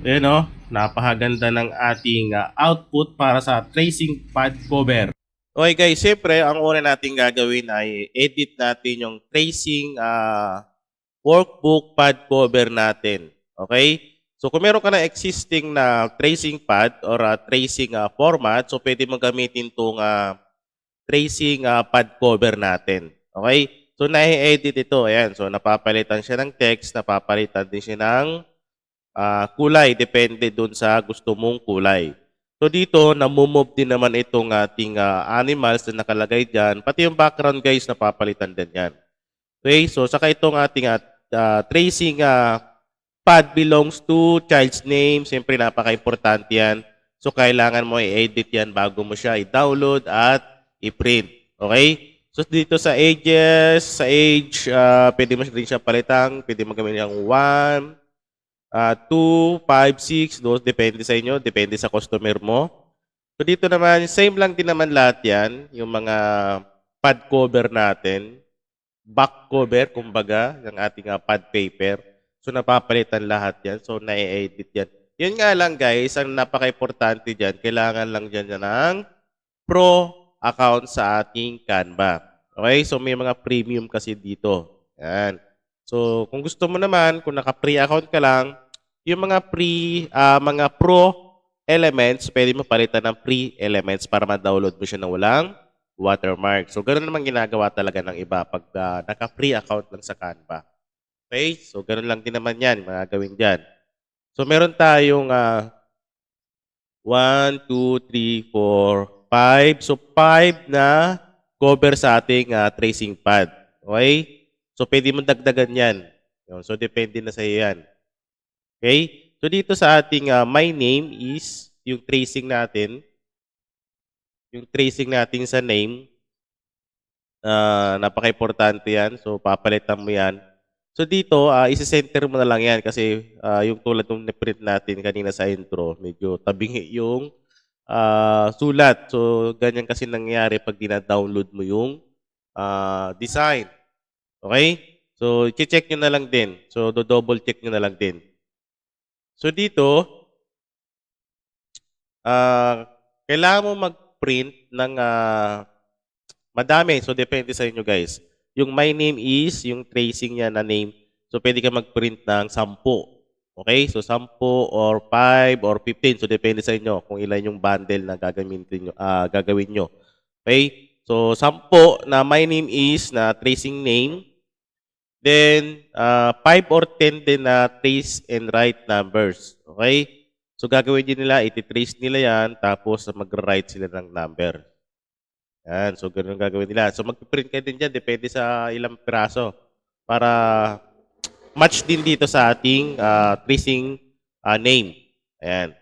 Ayan o, napakaganda ng ating output para sa tracing pad cover. Okay guys, siyempre ang una natin gagawin ay edit natin yung tracing workbook pad cover natin. Okay? So kung meron ka na existing na tracing pad or tracing format, so pwede mo gamitin itong tracing pad cover natin. Okay? So na-edit ito. Ayan. So napapalitan siya ng text, napapalitan din siya ng kulay. Depende dun sa gusto mong kulay. So dito, namumove din naman itong ating animals na nakalagay dyan. Pati yung background guys, napapalitan din yan. Okay? So saka itong ating tracing pad belongs to child's name. Siyempre, napaka-importante yan. So, kailangan mo i-edit yan bago mo siya i-download at i-print. Okay? So, dito sa ages, sa age, pwede mo din siya palitang. Pwede mo gawin yung 1, 2, 5, 6. Those depende sa inyo. Depende sa customer mo. So, dito naman, same lang din naman lahat yan. Yung mga pad cover natin. Back cover, kumbaga, ng ating pad paper. So, napapalitan lahat yan. So, na-edit yan. Yun nga lang, guys, ang napaka-importante dyan, kailangan lang dyan ng pro account sa ating Canva. Okay? So, may mga premium kasi dito. Yan. So, kung gusto mo naman, kung naka-pre account ka lang, yung mga pro elements, pwede mo palitan ng free elements para ma-download mo siya na walang watermark. So, ganoon naman ginagawa talaga ng iba pag naka-free account lang sa Canva. Okay? So, ganoon lang din naman yan, mga gawin dyan. So, meron tayong 1, 2, 3, 4, 5. So, 5 na cover sa ating tracing pad. Okay? So, pwede mo dagdagan yan. So, depende na sa iyo yan. Okay? So, dito sa ating my name is yung tracing natin. Yung tracing natin sa name. Napaka-importante yan. So, papalitan mo yan. So, dito, isi-center mo na lang yan kasi yung tulad ng print natin kanina sa intro, medyo tabingi yung sulat. So, ganyan kasi nangyayari pag dina-download mo yung design. Okay? So, i-check nyo na lang din. So, double check nyo na lang din. So, dito, kailangan mo mag-print ng madami. So, depende sa inyo guys. Yung my name is, yung tracing niya na name. So, pwede ka mag-print ng 10. Okay? So, 10 or 5 or 15. So, depende sa inyo kung ilan yung bundle na gagawin nyo. Okay? So, 10 na my name is na tracing name. Then, 5 or 10 din na trace and write numbers. Okay? So, gagawin din nila, iti-trace nila yan, tapos mag-write sila ng number. Yan. So, ganun gagawin nila. So, mag-print kayo din dyan. Depende sa ilang piraso. Para match din dito sa ating tracing name. Ayan.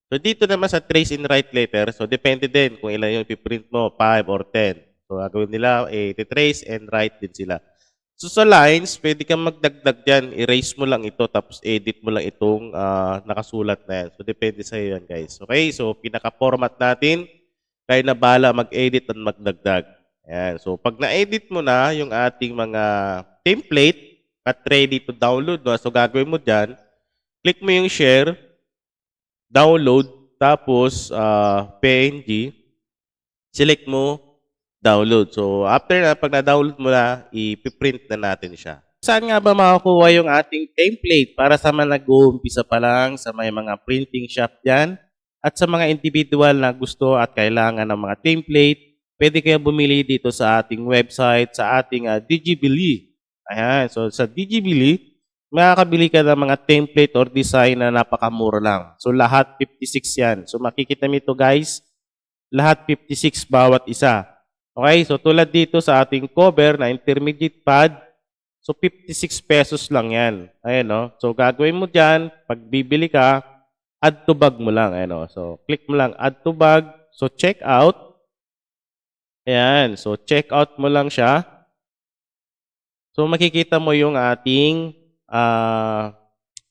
So, dito naman sa trace and write letter, so, depende din kung ilan yung ipiprint mo, 5 or 10. So, gagawin nila, iti-trace and write din sila. So, sa lines, pwede kang magdagdag dyan. Erase mo lang ito, tapos edit mo lang itong nakasulat na yan. So, depende sa iyo yan, guys. Okay? So, pinaka-format natin, kayo na bahala mag-edit at magdagdag. Ayan. So, pag na-edit mo na yung ating mga template at ready to download, no? So, gagawin mo dyan, click mo yung share, download, tapos PNG, select mo, download. So, after na, pag na-download mo na, ipiprint na natin siya. Saan nga ba makukuha yung ating template para sa mga nag-uumpisa pa lang, sa may mga printing shop dyan, at sa mga individual na gusto at kailangan ng mga template, pwede kayo bumili dito sa ating website, sa ating Digibili. Ayan, so sa Digibili, makakabili ka ng mga template or design na napakamura lang. So lahat 56 yan. So makikita mo ito guys, lahat 56 bawat isa. Okay, so tulad dito sa ating cover na intermediate pad, so 56 pesos lang yan. Ayan, no? So gagawin mo dyan, pag bibili ka, add to bag mo lang. Ayan, no? So click mo lang, add to bag. So check out. Ayan, so check out mo lang siya. So makikita mo yung ating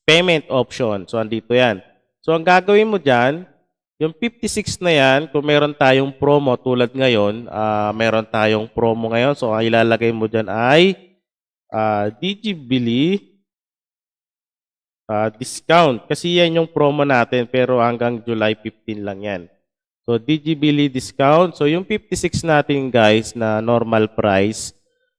payment option. So andito yan. So ang gagawin mo dyan, yung 56 na yan, kung meron tayong promo tulad ngayon, meron tayong promo ngayon. So ang ilalagay mo dyan ay Digibili discount. Kasi yan yung promo natin pero hanggang July 15 lang yan. So, Digibili discount. So, yung 56 natin guys na normal price.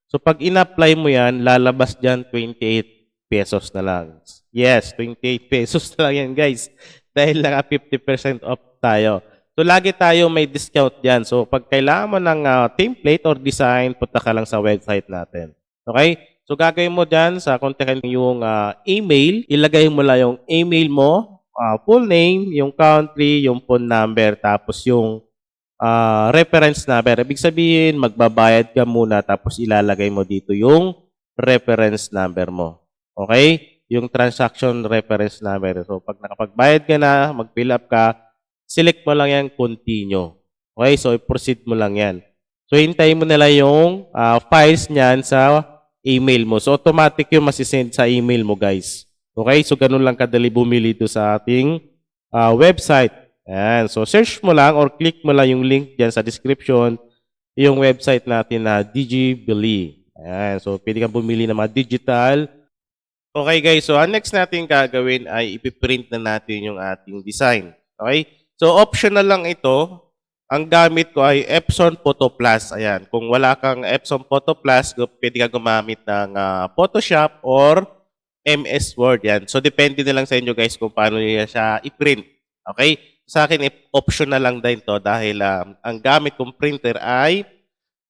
So, pag in-apply mo yan, lalabas dyan 28 pesos na lang. Yes, 28 pesos na lang yan guys. Dahil naka 50% off tayo. So, lagi tayo may discount dyan. So, pag kailangan mo ng template or design, punta ka lang sa website natin. Okay? So, gagawin mo dyan sa kontakin yung email. Ilagay mo lang yung email mo, full name, yung country, yung phone number, tapos yung reference number. Ibig sabihin, magbabayad ka muna, tapos ilalagay mo dito yung reference number mo. Okay? Yung transaction reference number. So, pag nakapagbayad ka na, mag-fill up ka, select mo lang yan, continue. Okay? So, i-proceed mo lang yan. So, hintayin mo nila yung files niyan sa email mo. So, automatic yung masisend sa email mo, guys. Okay? So, ganun lang kadali bumili ito sa ating website. Ayan. So, search mo lang or click mo lang yung link dyan sa description, yung website natin na Digibili. Ayan. So, pwede kang bumili ng mga digital. Okay, guys. So, ang next natin gagawin ay ipiprint na natin yung ating design. Okay? So, optional lang ito. Ang gamit ko ay Epson Photo Plus. Ayan. Kung wala kang Epson Photo Plus, pwede ka gumamit ng Photoshop or MS Word. Yan. So, depende na lang sa inyo guys kung paano niya siya i-print. Okay? Sa akin, optional lang din to dahil ang gamit kong printer ay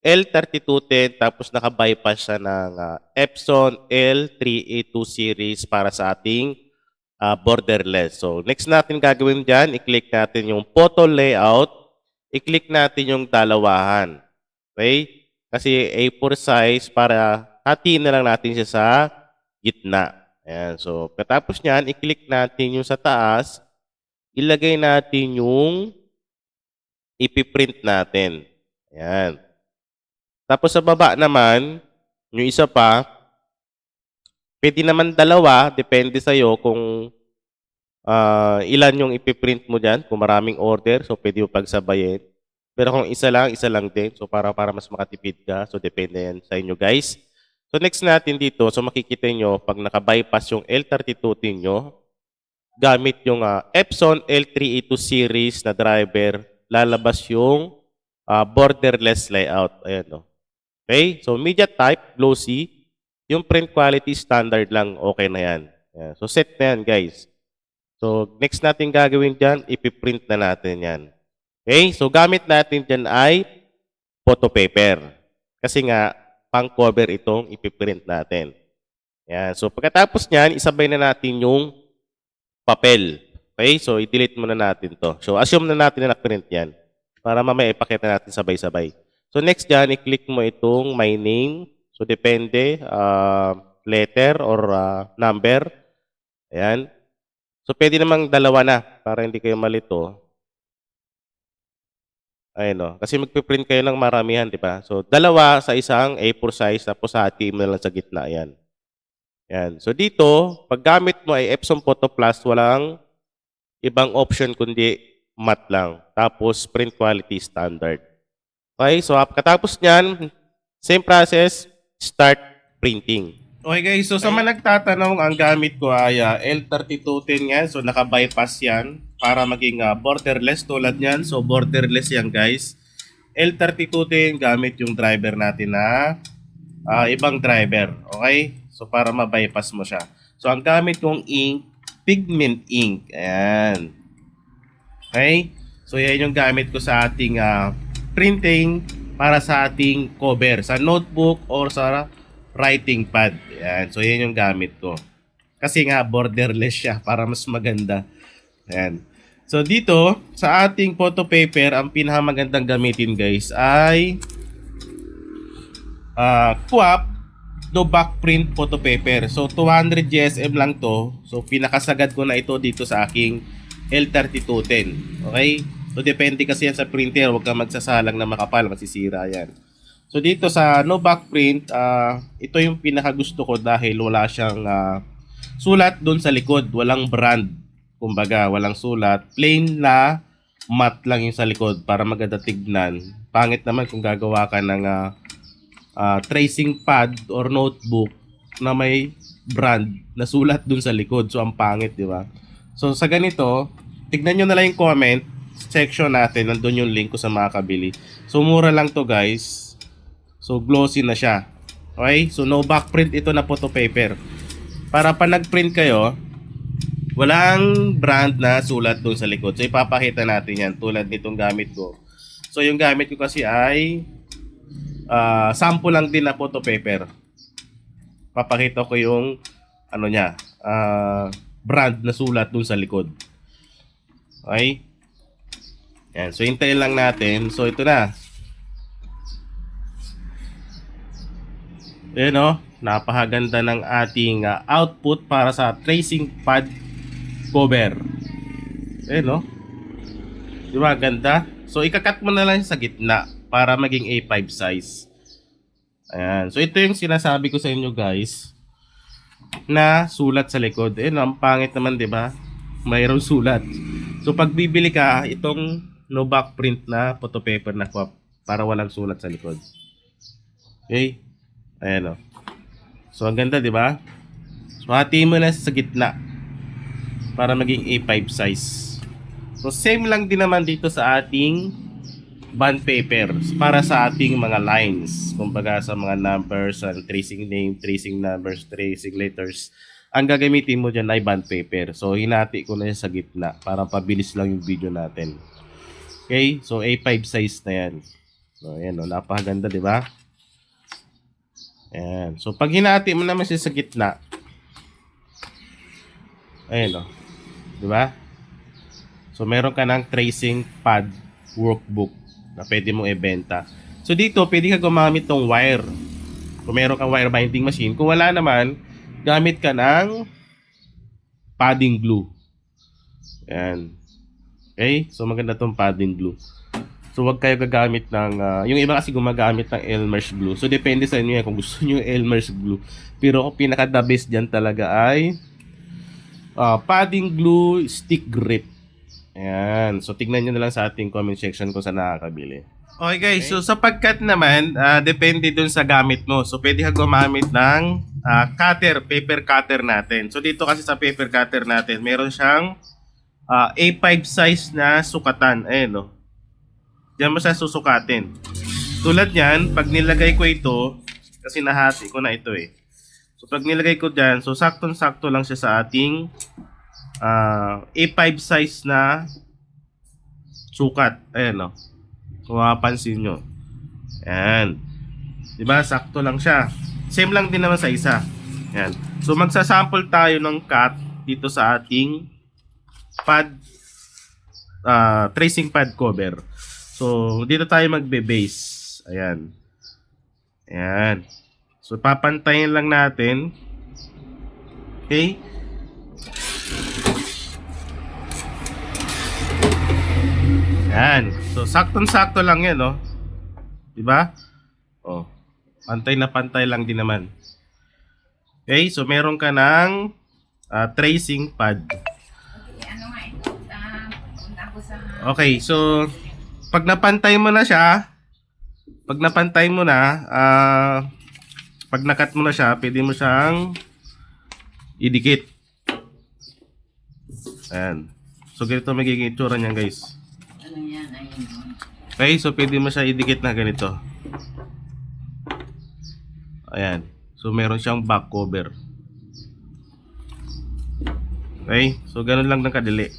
L3210 tapos naka-bypass siya ng Epson L382 series para sa ating borderless. So, next natin gagawin dyan, i-click natin yung photo layout, i-click natin yung dalawahan. Okay? Kasi A4 size para hatiin na lang natin siya sa gitna. Ayan. So, katapos nyan, i-click natin yung sa taas, ilagay natin yung ipiprint natin. Ayan. Tapos sa baba naman, yung isa pa, pwede naman dalawa, depende sa'yo kung ilan yung ipiprint mo dyan. Kung maraming order, so pwede mo pagsabayin. Pero kung isa lang din. So para mas makatipid ka. So depende yan sa inyo guys. So next natin dito, so makikita nyo, pag naka-bypass yung L32 nyo, gamit yung Epson L382 series na driver, lalabas yung borderless layout. Ayan, no? Okay? So, media type, glossy. Yung print quality, standard lang. Okay na yan. Ayan. So, set na yan, guys. So, next natin gagawin dyan, ipiprint na natin yan. Okay? So, gamit natin dyan ay photo paper. Kasi nga, pang cover itong ipiprint natin. Ayan. So, pagkatapos nyan, isabay na natin yung papel. Okay? So, i-delete muna natin to. So, assume na natin na na-print yan. Para mamaya ipakita natin sabay-sabay. So, next dyan, i-click mo itong my name. So, depende, letter or number. Ayan. So, pwede namang dalawa na para hindi kayo malito. Ayan o. Kasi magpiprint kayo ng maramihan, di ba? So, dalawa sa isang A4 size, tapos hati mo na lang sa gitna. Ayan. Ayan. So, dito, pag gamit mo ay Epson Photo Plus, walang ibang option kundi matte lang. Tapos, print quality standard. Okay, so katapos niyan, same process, start printing. Okay guys, so sa mga nagtatanong, ang gamit ko ay L3210 yan. So naka-bypass yan para maging borderless tulad yan. So borderless yan guys. L3210 gamit yung driver natin na ibang driver. Okay, so para ma-bypass mo siya. So ang gamit kong ink, pigment ink. Ayan. Okay, so yan yung gamit ko sa ating printing para sa ating cover, sa notebook or sa writing pad. Ayan. So, yan yung gamit ko. Kasi nga, borderless siya para mas maganda. Ayan. So, dito, sa ating photo paper, ang pinakamagandang gamitin, guys, ay QAP no backprint photo paper. So, 200 GSM lang to. So, pinakasagad ko na ito dito sa aking L3210. Okay? So, depende kasi yan sa printer. Huwag kang magsasalang na makapal. Masisira yan. So, dito sa no backprint, ito yung pinakagusto ko dahil wala siyang sulat doon sa likod. Walang brand. Kumbaga, walang sulat. Plain na matte lang yung sa likod para maganda tignan. Pangit naman kung gagawa ka ng tracing pad or notebook na may brand na sulat dun sa likod. So, ang pangit, di ba? So, sa ganito, tignan nyo na lang yung comment section natin. Nandun yung link ko sa makakabili. So, mura lang to guys. So, glossy na siya. Okay? So, no backprint ito na photo paper. Para pa nag-print kayo, walang brand na sulat dun sa likod. So, ipapakita natin yan tulad nitong gamit ko. So, yung gamit ko kasi ay sample lang din na photo paper. Papakita ko yung ano niya, brand na sulat dun sa likod. Okay? Yan. So, hintayin lang natin. So, ito na. Ayan o. Napakaganda ng ating output para sa tracing pad cover. Ayan o. Diba? Ganda. So, ikakat mo na lang sa gitna para maging A5 size. Ayan. So, ito yung sinasabi ko sa inyo guys na sulat sa likod. Ayan, ang pangit naman, di ba? Mayroong sulat. So, pag bibili ka, itong no backprint na photo paper na para walang sulat sa likod. Okay? Ayan o. So, ang ganda, di ba? So, hati mo na sa gitna para maging A5 size. So, same lang din naman dito sa ating bond paper para sa ating mga lines. Kumbaga sa mga numbers, tracing name, tracing numbers, tracing letters. Ang gagamitin mo dyan ay bond paper. So, hinati ko na yan sa gitna para pabilis lang yung video natin. Okay? So, A5 size na yan. So, ayan o. Napakaganda, di ba? Ayan. So, pag hinati mo naman siya sa gitna, ayan o. Di ba? So, meron ka ng tracing pad workbook na pwede mong ibenta. So, dito, pwede ka gumamit ng wire. Kung meron kang wire binding machine. Kung wala naman, gamit ka ng padding glue. Ayan. Okay? So, maganda tong padding glue. So, wag kayo gagamit ng... yung iba kasi gumagamit ng Elmer's glue. So, depende sa inyo kung gusto nyo yung Elmer's glue. Pero, kung pinaka-the best dyan talaga ay padding glue stick grip. Ayan. So, tignan nyo na lang sa ating comment section kung saan nakakabili. Okay guys, so sapagkat naman, depende dun sa gamit mo. So, pwede ka gumamit ng cutter, paper cutter natin. So, dito kasi sa paper cutter natin, meron siyang A5 size na sukatan. Ayan, no? Diyan mo siya susukatin. Tulad yan, pag nilagay ko ito, kasi nahati ko na ito eh. So, pag nilagay ko dyan, so saktong-sakto lang siya sa ating A5 size na sukat. Ayan, no? Kung mapapansin nyo. Ayan. Diba? Sakto lang siya. Same lang din naman sa isa. Ayan. So, magsasample tayo ng cut dito sa ating pad, tracing pad cover. So, dito tayo magbe-base. Ayan. Ayan. So, papantayin lang natin. Okay? Ayan. So, saktong-sakto lang yan, no? Diba? Oh. Pantay na pantay lang din naman. Okay? So, meron ka ng tracing pad. Okay. So, pag napantay mo na siya, pag nakat mo na siya, pwede mo siyang idikit. Ayan. So, ganito magiging itsura niyan, guys. Okay, so pwede mo siya idikit na ganito. Ayan. So, meron siyang back cover. Okay, so ganun lang ng kadali.